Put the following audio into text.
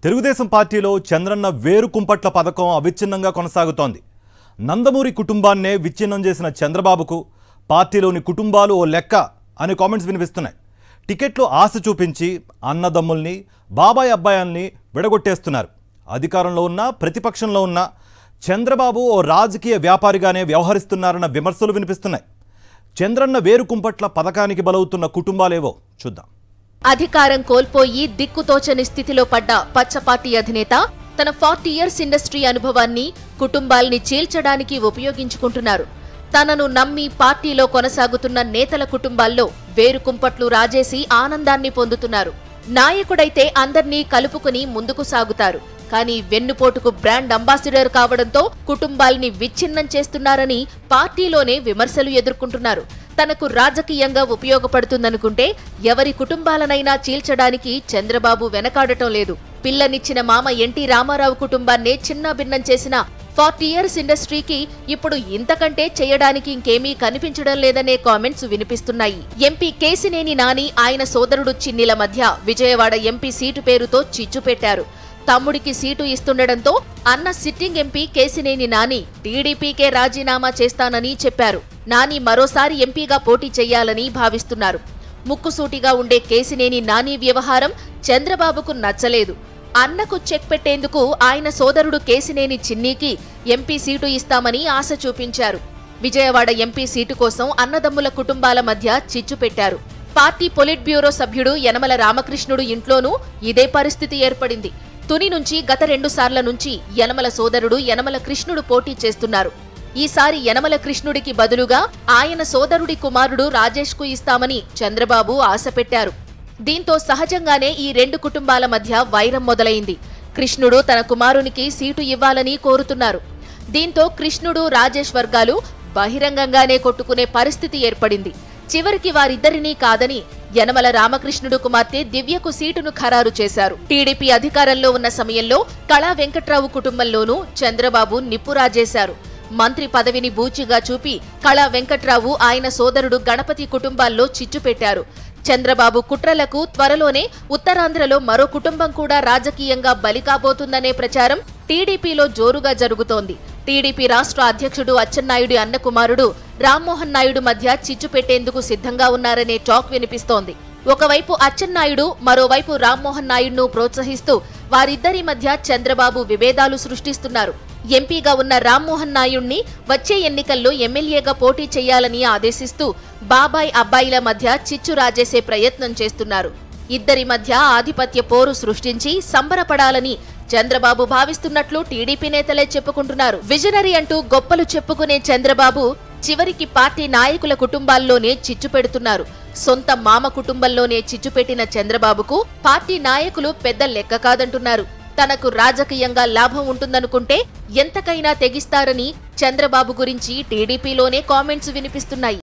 తెలుగుదేశం పార్టీలో చంద్రన్న వేరు కుంపట్ల పథకం అవిచ్ఛిన్నంగా కొనసాగుతోంది. నందమూరి కుటుంబాన్నే విచ్ఛిన్నం చేసిన చంద్రబాబుకు పార్టీలోని కుటుంబాలు ఓ లెక్క అనే కామెంట్స్ వినిపిస్తున్నాయి. టికెట్లు ఆశ చూపించి అన్నదమ్ముల్ని బాబాయ్ అబ్బాయిల్ని విడగొట్టేస్తున్నారు. అధికారంలో ఉన్న ప్రతిపక్షంలో ఉన్న చంద్రబాబు ఓ రాజకీయ వ్యాపారిగానే వ్యవహరిస్తున్నారన్న విమర్శలు వినిపిస్తున్నాయి. చంద్రన్న వేరు కుంపట్ల పథకానికి బలవుతున్న కుటుంబాలేవో చూద్దాం. అధికారం కోల్పోయి దిక్కుతోచని స్థితిలో పడ్డ పచ్చపార్టీ అధినేత తన 40 ఇయర్స్ ఇండస్ట్రీ అనుభవాన్ని కుటుంబాల్ని చీల్చడానికి ఉపయోగించుకుంటున్నారు. తనను నమ్మి పార్టీలో కొనసాగుతున్న నేతల కుటుంబాల్లో వేరు కుంపట్లు రాజేసి ఆనందాన్ని పొందుతున్నారు. నాయకుడైతే అందర్నీ కలుపుకుని ముందుకు సాగుతారు. కానీ వెన్నుపోటుకు బ్రాండ్ అంబాసిడర్ కావడంతో కుటుంబాల్ని విచ్ఛిన్నం చేస్తున్నారని పార్టీలోనే విమర్శలు ఎదుర్కొంటున్నారు. తనకు రాజకీయంగా ఉపయోగపడుతుందనుకుంటే ఎవరి కుటుంబాలనైనా చీల్చడానికి చంద్రబాబు వెనకాడటం లేదు. పిల్లనిచ్చిన మామ ఎన్టీ రామారావు కుటుంబాన్నే చిన్నాభిన్నం చేసిన 40 ఇయర్స్ ఇండస్ట్రీకి ఇప్పుడు ఇంతకంటే చేయడానికి ఇంకేమీ కనిపించడం లేదనే కామెంట్స్ వినిపిస్తున్నాయి. ఎంపీ కేశినేని నాని ఆయన సోదరుడు చిన్నిల మధ్య విజయవాడ ఎంపీ సీటు పేరుతో చిచ్చు పెట్టారు. తమ్ముడికి సీటు ఇస్తుండటంతో అన్న సిట్టింగ్ ఎంపీ కేశినేని నాని టీడీపీకే రాజీనామా చేస్తానని చెప్పారు. నాని మరోసారి ఎంపీగా పోటీ చెయ్యాలని భావిస్తున్నారు. ముక్కుసూటిగా ఉండే కేశినేని నాని వ్యవహారం చంద్రబాబుకు నచ్చలేదు. అన్నకు చెక్ పెట్టేందుకు ఆయన సోదరుడు కేశినేని చిన్నీకి ఎంపీ సీటు ఇస్తామని ఆశ చూపించారు. విజయవాడ ఎంపీ సీటు కోసం అన్నదమ్ముల కుటుంబాల మధ్య చిచ్చు పెట్టారు. పార్టీ పొలిట్ బ్యూరో సభ్యుడు యనమల రామకృష్ణుడు ఇంట్లోనూ ఇదే పరిస్థితి ఏర్పడింది. తుని నుంచి గత 2 సార్ల నుంచి యనమల సోదరుడు యనమల కృష్ణుడు పోటీ చేస్తున్నారు. ఈసారి యనమల కృష్ణుడికి బదులుగా ఆయన సోదరుడి కుమారుడు రాజేష్ కు ఇస్తామని చంద్రబాబు ఆశ పెట్టారు. దీంతో సహజంగానే ఈ 2 కుటుంబాల మధ్య వైరం మొదలైంది. కృష్ణుడు తన కుమారునికి సీటు ఇవ్వాలని కోరుతున్నారు. దీంతో కృష్ణుడు రాజేష్ వర్గాలు బహిరంగంగానే కొట్టుకునే పరిస్థితి ఏర్పడింది. చివరికి వారిద్దరినీ కాదని యనమల రామకృష్ణుడు కుమార్తె దివ్యకు సీటును ఖరారు చేశారు. టీడీపీ అధికారంలో ఉన్న సమయంలో కళా వెంకట్రావు కుటుంబంలోనూ చంద్రబాబు నిప్పురాజేశారు. మంత్రి పదవిని బూచిగా చూపి కళా వెంకట్రావు ఆయన సోదరుడు గణపతి కుటుంబాల్లో చిచ్చు పెట్టారు. చంద్రబాబు కుట్రలకు త్వరలోనే ఉత్తరాంధ్రలో మరో కుటుంబం కూడా రాజకీయంగా బలి కాబోతుందనే ప్రచారం టీడీపీలో జోరుగా జరుగుతోంది. టీడీపీ రాష్ట్ర అధ్యక్షుడు అచ్చెన్నాయుడు అన్న కుమారుడు రామ్మోహన్ నాయుడు మధ్య చిచ్చు పెట్టేందుకు సిద్ధంగా ఉన్నారనే టాక్ వినిపిస్తోంది. ఒకవైపు అచ్చెన్నాయుడు మరోవైపు రామ్మోహన్ నాయుడును ప్రోత్సహిస్తూ వారిద్దరి మధ్య చంద్రబాబు విభేదాలు సృష్టిస్తున్నారు. ఎంపీగా ఉన్న రామ్మోహన్ నాయుడిని వచ్చే ఎన్నికల్లో ఎమ్మెల్యేగా పోటీ చేయాలని ఆదేశిస్తూ బాబాయ్ అబ్బాయిల మధ్య చిచ్చు రాజేసే ప్రయత్నం చేస్తున్నారు. ఇద్దరి మధ్య ఆధిపత్య పోరు సృష్టించి సంబరపడాలని చంద్రబాబు భావిస్తున్నట్లు టీడీపీ నేతలే చెప్పుకుంటున్నారు. విజనరీ అంటూ గొప్పలు చెప్పుకునే చంద్రబాబు చివరికి పార్టీ నాయకుల కుటుంబాల్లోనే చిచ్చు పెడుతున్నారు. సొంత మామ కుటుంబంలోనే చిచ్చు పెట్టిన చంద్రబాబుకు పార్టీ నాయకులు పెద్ద లెక్క కాదంటున్నారు. తనకు రాజకీయంగా లాభం ఉంటుందనుకుంటే ఎంతకైనా తెగిస్తారని చంద్రబాబు గురించి టీడీపీలోనే కామెంట్స్ వినిపిస్తున్నాయి.